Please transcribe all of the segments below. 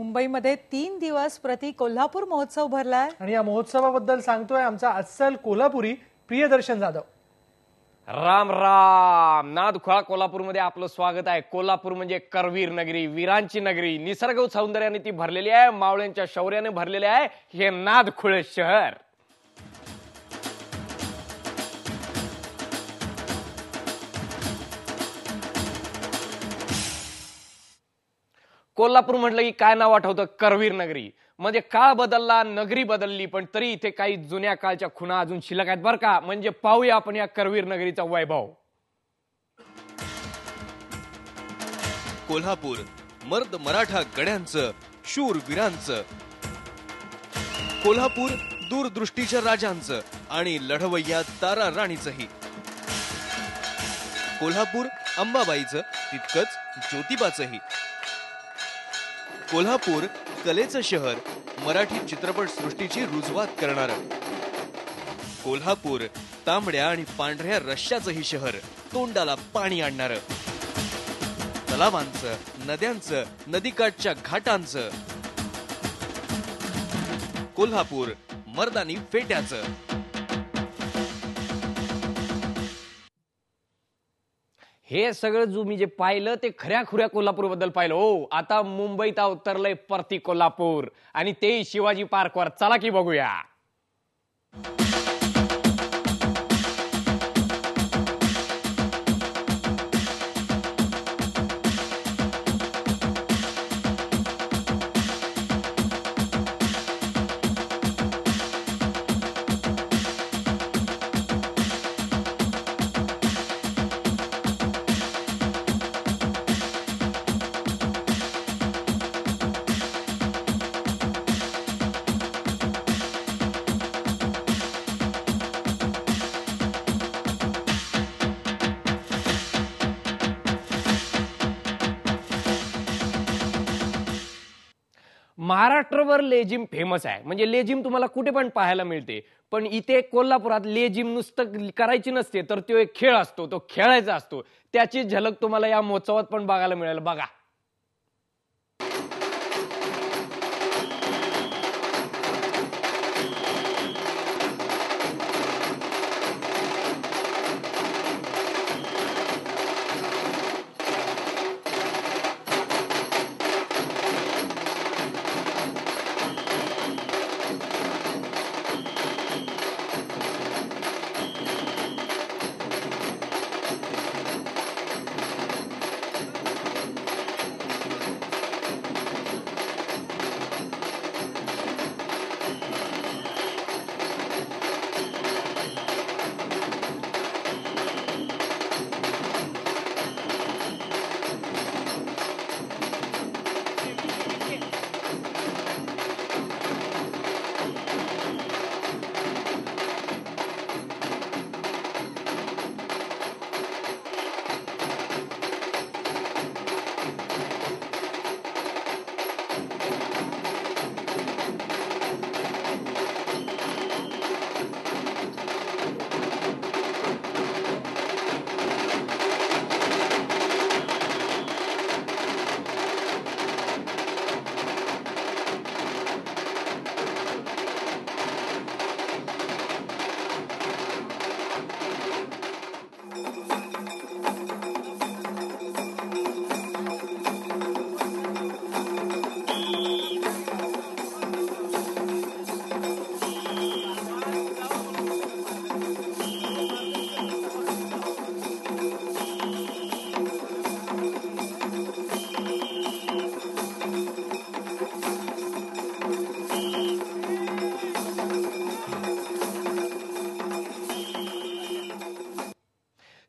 मुंबईमध्ये 3 दिवस प्रति कोल्हापूर महोत्सव भरलाय आणि या महोत्सवाबद्दल सांगतोय आमचा अस्सल कोल्हापुरी प्रियदर्शन जाधव। राम राम। नादखोळा कोल्हापूरमध्ये आपलं स्वागत आहे। कोल्हापूर म्हणजे करवीर नगरी, वीरांची नगरी, निसर्ग सौंदर्याने ती भरलेली आहे, मावळ्यांच्या शौर्याने भरलेले आहे हे नादखोळे शहर। कोल्हापूर म्हटलं की काय नाव आठवतं? करवीर नगरी। म्हणजे काळ बदलला, नगरी बदलली, पण तरी इथे काही जुन्या काळच्या खुणा अजून शिल्लक आहेत बरं का। म्हणजे पाहूया आपण या करवीर नगरीचा वैभव। कोल्हापूर मर्द मराठा गड्यांचं, शूर वीरांचं। कोल्हापूर दूरदृष्टीच्या राजांचं आणि लढवय्या तारा राणीचंही। कोल्हापूर अंबाबाईचं तितकंच ज्योतिबाचंही। कोल्हापूर कलेचं शहर, मराठी चित्रपट सृष्टीची रुजवात करणारं। कोल्हापूर तांबड्या आणि पांढऱ्या रश्श्याचंही शहर, तोंडाला पाणी आणणारं। तलावांचं, नद्यांचं, नदीकाठच्या घाटांचं। कोल्हापूर मर्दानी फेट्याचं। हे सगळं तुम्ही जे पाहिलं ते खऱ्या खुऱ्या कोल्हापूर बद्दल पाहिलं। हो, आता मुंबईत उतरलंय परती कोल्हापूर आणि ते शिवाजी पार्कवर। चला की बघूया। महाराष्ट्रभर लेझिम फेमस आहे। म्हणजे लेझिम तुम्हाला कुठे पण पाहायला मिळते, पण इथे कोल्हापुरात लेझिम नुसतं करायची नसते, तर तो एक खेळ असतो, तो खेळायचा असतो। त्याची झलक तुम्हाला या महोत्सवात पण बघायला मिळेल। बघा।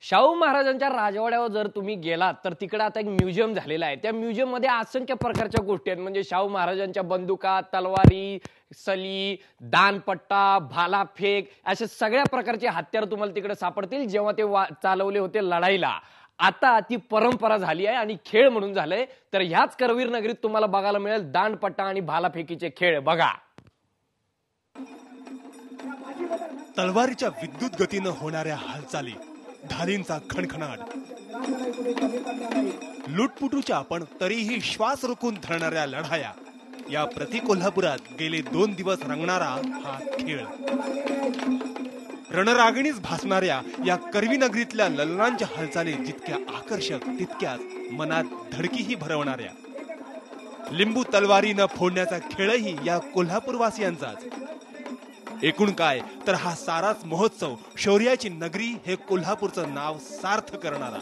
शाहू महाराजांच्या राजवाड्यावर जर तुम्ही गेलात तर तिकडे आता एक म्युझियम झालेला आहे। त्या म्युझियम मध्ये असंख्य प्रकारच्या गोष्टी आहेत। म्हणजे शाहू महाराजांच्या बंदुका, तलवारी, सली, दानपट्टा, भालाफेक अशा सगळ्या प्रकारचे हत्यार तुम्हाला तिकडे सापडतील, जेव्हा ते चालवले होते लढाईला। आता ती परंपरा झाली आहे आणि खेळ म्हणून झालंय। तर ह्याच करवीर नगरीत तुम्हाला बघायला मिळेल दानपट्टा आणि भालाफेकीचे खेळ। बघा। तलवारीच्या विद्युत गतीनं होणाऱ्या हालचाली, ढालींचा खणखणाट, लुटपुटूच्या पण तरीही श्वास रोखून धरणाऱ्या लढाया, या प्रति कोल्हापुरात गेले 2 दिवस रंगणारा हा खेळ. रणरागिणीच भासणाऱ्या या करवी नगरीतल्या ललनांच्या हालचाली जितक्या आकर्षक तितक्याच मनात धडकीही भरवणाऱ्या. लिंबू तलवारीनं फोडण्याचा खेळही या कोल्हापूरवासियांचाच. एकूण काय तर हा साराच महोत्सव शौर्याची नगरी हे कोल्हापूरचं नाव सार्थ करणारा.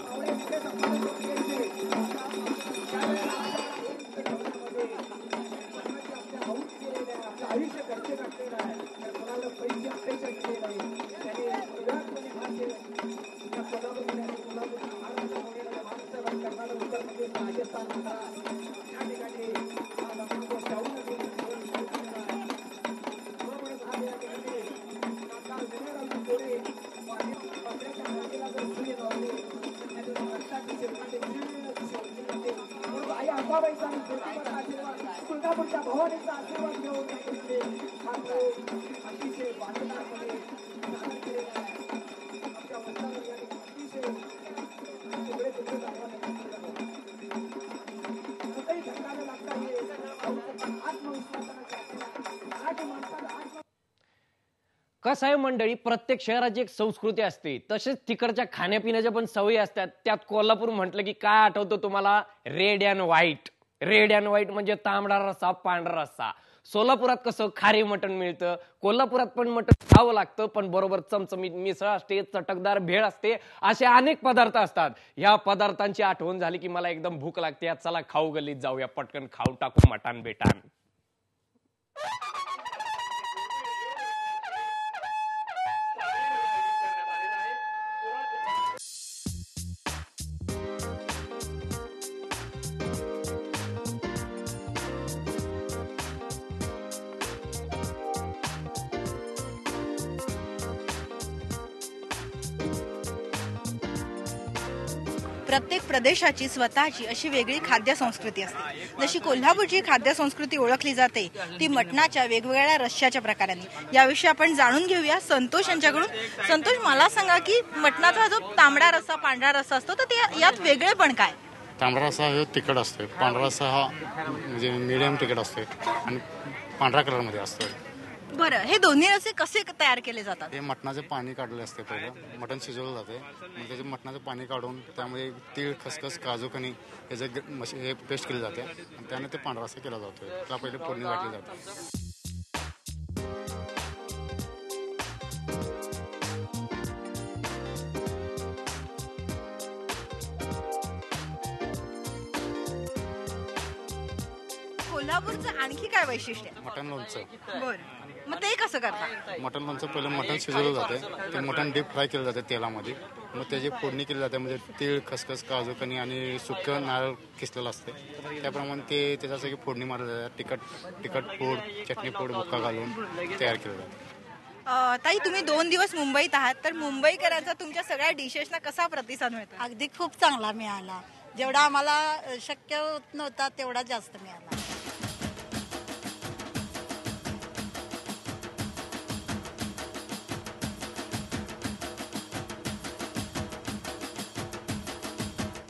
कसं आहे मंडळी, प्रत्येक शहराची एक संस्कृती असते, तसेच तिकडच्या खाण्यापिण्याच्या पण सवयी असतात. त्यात कोल्हापूर म्हटलं की काय आठवतं तुम्हाला? Red and white. Red and white म्हणजे तांबडा रस्सा, पांढरा रस्सा. सोलापुरात कसं खारी मटण मिळतं, कोल्हापुरात पण मटण खावं लागतं, पण बरोबर चमचमीत मिसळ असते, चटकदार भेळ असते, असे अनेक पदार्थ असतात. या पदार्थांची आठवण झाली की मला एकदम भूक लागते. चला खाऊ गल्लीत जाऊया, पटकन खाऊ टाकू मटण बेटान. प्रत्येक प्रदेशाची स्वतःची अशी वेगळी खाद्य संस्कृती असते. जशी कोल्हापूरची खाद्य संस्कृती ओळखली जाते ती मटणाच्या वेगवेगळ्या रश्श्याच्या प्रकारांनी. याविषयी आपण जाणून घेऊया संतोष यांच्याकडून. संतोष, मला सांगा की मटणाचा जो तांबडा रस्सा, पांढरा रस्सा असतो, तर ते यात वेगळेपण काय? तांबडा रस्सा हा तिखट असतो, पांढरा रस्सा हा म्हणजे मिडियम तिखट असतो आणि पांढरा कलरमध्ये असतो. बरं, हे दोन्ही रस्से कसे तयार केले जातात? हे मटणाचे पाणी काढले असते. पहिलं मटण शिजवलं जाते, मग त्याचे मटणाचं पाणी काढून त्यामध्ये तीळ, खसखस, काजू, कणी याचे हे पेस्ट केली जाते आणि त्याने ते पांढरा रस्सा केला जातो. त्याला पहिले फोडणी घातली जाते. कोल्हापूरचं आणखी काय वैशिष्ट्य? मटण लोणचं. बरं, मग ते कसं करतात? मटण लोणचं पहिलं मटण शिजवलं जाते, ते मटण डीप फ्राय केलं जाते तेलामध्ये, मग त्याची फोडणी केली जाते. म्हणजे तीळ, खसखस, काजू, कणी आणि सुकं नारळ किसलेलं असते, त्याप्रमाणे ते त्याच्यासाठी फोडणी मारली जाते. तिखट पूड, चटणी पूड, बुक्का घालून तयार केलं जातं. ताई, तुम्ही 2 दिवस मुंबईत आहात, तर मुंबईकरांचा तुमच्या सगळ्या डिशेसना कसा प्रतिसाद मिळतो? अगदी खूप चांगला मिळाला. जेवढा आम्हाला शक्य होत नव्हता तेवढा जास्त मिळाला.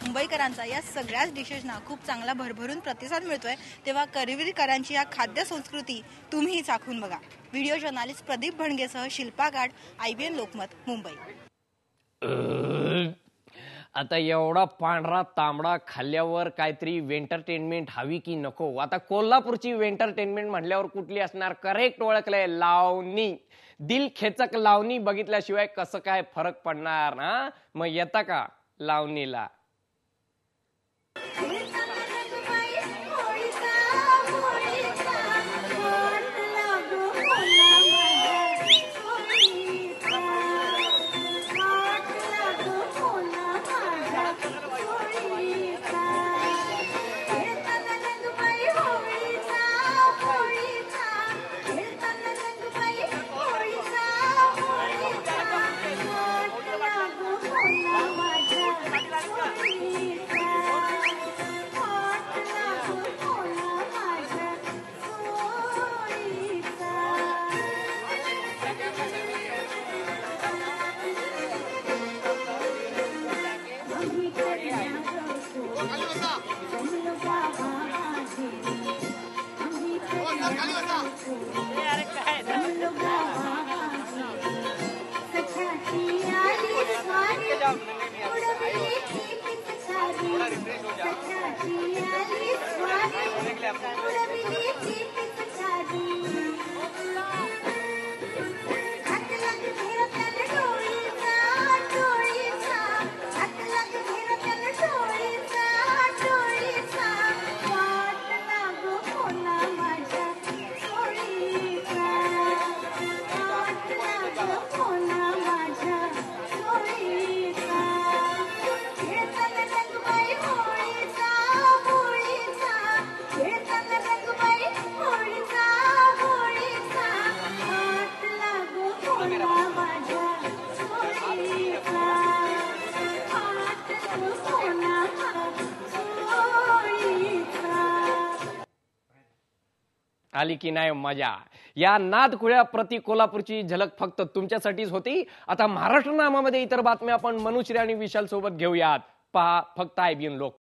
मुंबईकरांचा या सगळ्याच डिशेसना खूप चांगला भरभरून प्रतिसाद मिळतोय. तेव्हा करवीरकरांची या खाद्य संस्कृती तुम्ही चाखून बघा. व्हिडिओ जर्नालिस्ट प्रदीप भणगेसह शिल्पा गाड, IBN लोकमत, मुंबई. आता एवढा पांढरा तांबडा खाल्ल्यावर काहीतरी एंटरटेनमेंट हवी की नको? आता कोल्हापूरची एंटरटेनमेंट म्हटल्यावर कुठली असणार? करेक्ट ओळखलंय, लावणी. दिल खेचक लावणी बघितल्याशिवाय कसं काय फरक पडणार ना? मग येता का लावणीला? आली की नाही मजा. या नादखुळ्या प्रति कोल्हापूरची झलक फक्त तुमच्यासाठीच होती. आता महाराष्ट्र नामामध्ये इतर बातम्या आपण मनुश्री आणि विशाल सोबत घेऊयात. पहा फक्त IBN लोक.